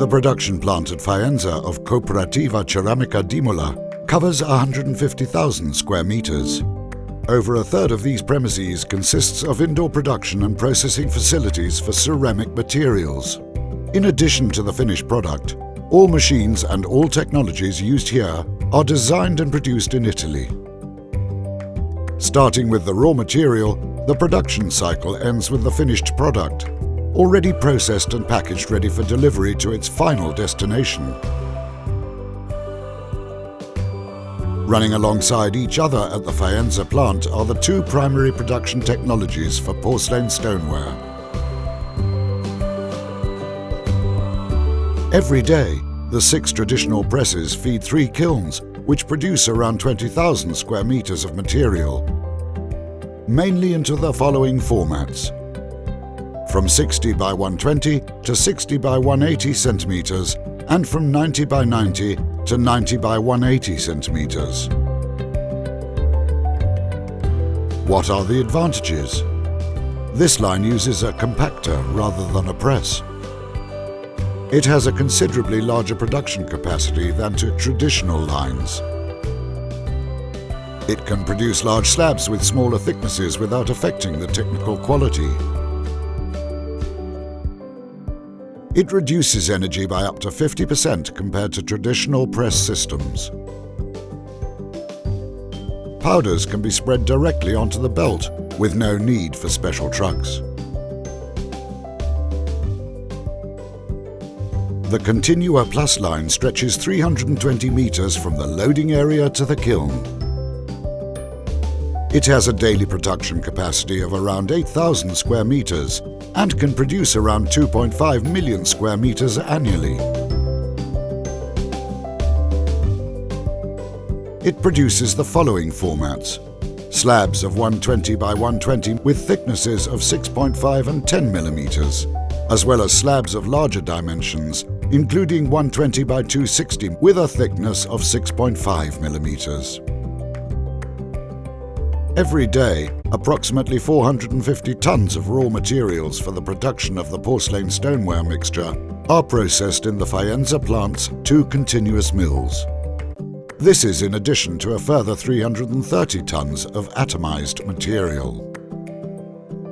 The production plant at Faenza of Cooperativa Ceramica d'Imola covers 150,000 square meters. Over a third of these premises consists of indoor production and processing facilities for ceramic materials. In addition to the finished product, all machines and all technologies used here are designed and produced in Italy. Starting with the raw material, the production cycle ends with the finished product, already processed and packaged ready for delivery to its final destination. Running alongside each other at the Faenza plant are the two primary production technologies for porcelain stoneware. Every day, the 6 traditional presses feed 3 kilns, which produce around 20,000 square meters of material, mainly into the following formats: from 60 by 120 to 60 by 180 centimeters, and from 90 by 90 to 90 by 180 centimeters. What are the advantages? This line uses a compactor rather than a press. It has a considerably larger production capacity than to traditional lines. It can produce large slabs with smaller thicknesses without affecting the technical quality. It reduces energy by up to 50% compared to traditional press systems. Powders can be spread directly onto the belt with no need for special trucks. The Continua Plus line stretches 320 meters from the loading area to the kiln. It has a daily production capacity of around 8,000 square meters and can produce around 2.5 million square meters annually. It produces the following formats: slabs of 120 by 120 with thicknesses of 6.5 and 10 millimeters, as well as slabs of larger dimensions, including 120 by 260 with a thickness of 6.5 millimeters. Every day, approximately 450 tons of raw materials for the production of the porcelain stoneware mixture are processed in the Faenza plant's 2 continuous mills. This is in addition to a further 330 tons of atomized material.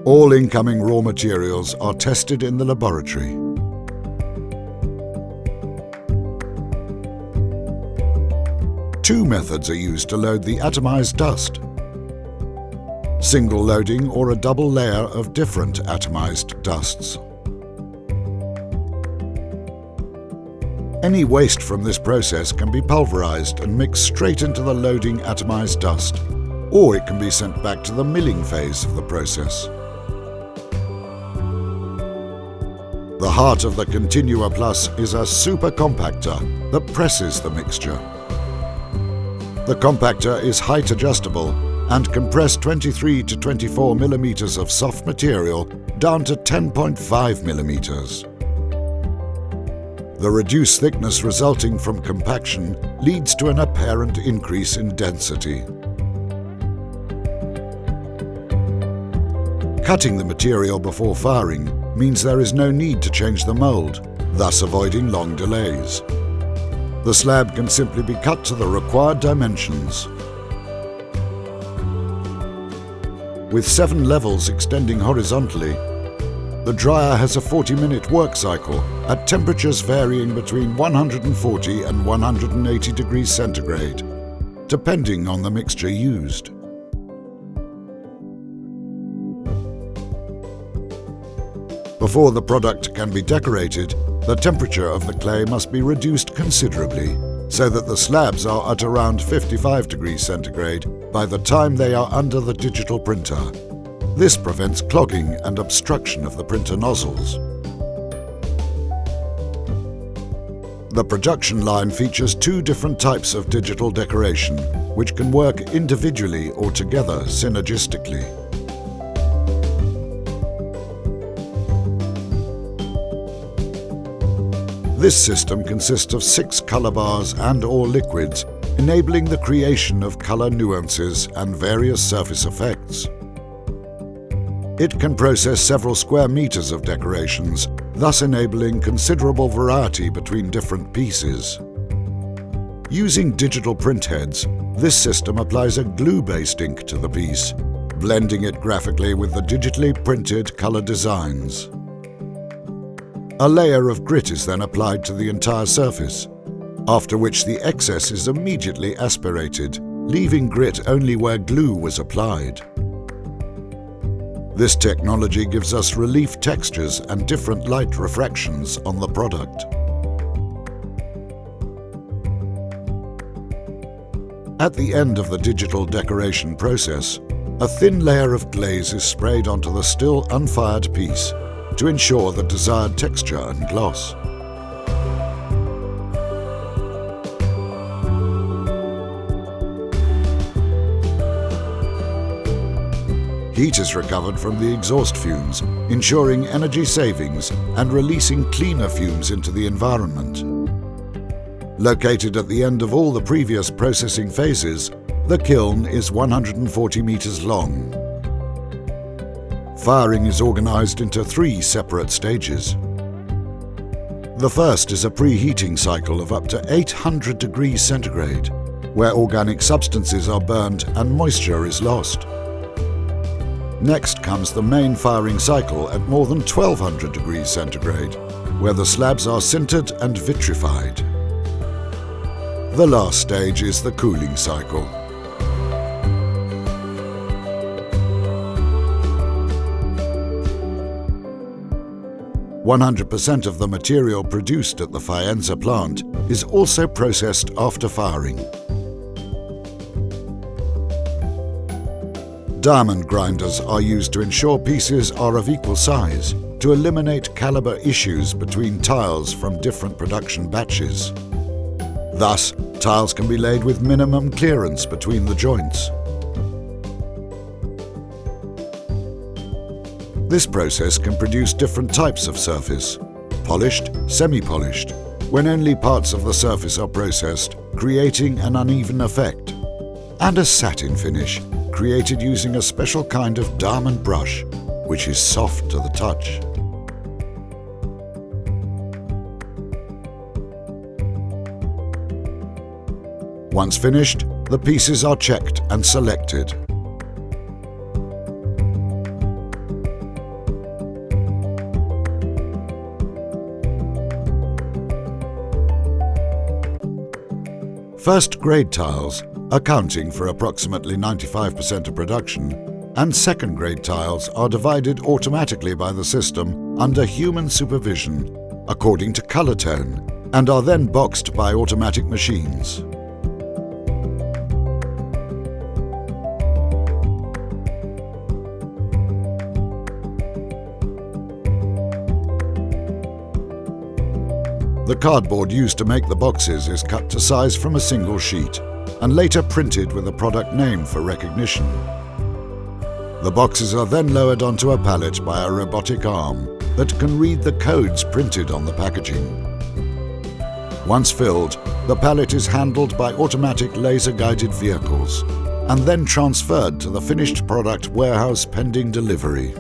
All incoming raw materials are tested in the laboratory. Two methods are used to load the atomized dust: single loading or a double layer of different atomized dusts. Any waste from this process can be pulverized and mixed straight into the loading atomized dust, or it can be sent back to the milling phase of the process. The heart of the Continua Plus is a super compactor that presses the mixture. The compactor is height adjustable and can press 23 to 24 millimeters of soft material down to 10.5 millimeters. The reduced thickness resulting from compaction leads to an apparent increase in density. Cutting the material before firing means there is no need to change the mold, thus avoiding long delays. The slab can simply be cut to the required dimensions. With 7 levels extending horizontally, the dryer has a 40-minute work cycle at temperatures varying between 140 and 180 degrees centigrade, depending on the mixture used. Before the product can be decorated, the temperature of the clay must be reduced considerably, so that the slabs are at around 55 degrees centigrade by the time they are under the digital printer. This prevents clogging and obstruction of the printer nozzles. The production line features 2 different types of digital decoration, which can work individually or together synergistically. This system consists of 6 color bars and/or liquids, enabling the creation of color nuances and various surface effects. It can process several square meters of decorations thus enabling considerable variety between different pieces. Using digital print heads, this system applies a glue-based ink to the piece, blending it graphically with the digitally printed color designs. A layer of grit is then applied to the entire surface, after which the excess is immediately aspirated, leaving grit only where glue was applied. This technology gives us relief textures and different light refractions on the product. At the end of the digital decoration process, a thin layer of glaze is sprayed onto the still unfired piece to ensure the desired texture and gloss. Heat is recovered from the exhaust fumes, ensuring energy savings and releasing cleaner fumes into the environment. Located at the end of all the previous processing phases, the kiln is 140 meters long. Firing is organized into 3 separate stages. The first is a preheating cycle of up to 800 degrees centigrade, where organic substances are burned and moisture is lost. Next comes the main firing cycle at more than 1200 degrees centigrade, where the slabs are sintered and vitrified. The last stage is the cooling cycle. "100% of the material produced at the Faenza plant is also processed after firing. Diamond grinders are used to ensure pieces are of equal size, to eliminate caliber issues between tiles from different production batches. Thus, tiles can be laid with minimum clearance between the joints. This process can produce different types of surface: polished, semi-polished, when only parts of the surface are processed, creating an uneven effect, and a satin finish, created using a special kind of diamond brush, which is soft to the touch. Once finished, the pieces are checked and selected. First-grade tiles, accounting for approximately 95% of production, and second-grade tiles are divided automatically by the system under human supervision according to color tone and are then boxed by automatic machines. The cardboard used to make the boxes is cut to size from a single sheet and later printed with a product name for recognition. The boxes are then lowered onto a pallet by a robotic arm that can read the codes printed on the packaging. Once filled, the pallet is handled by automatic laser-guided vehicles and then transferred to the finished product warehouse pending delivery.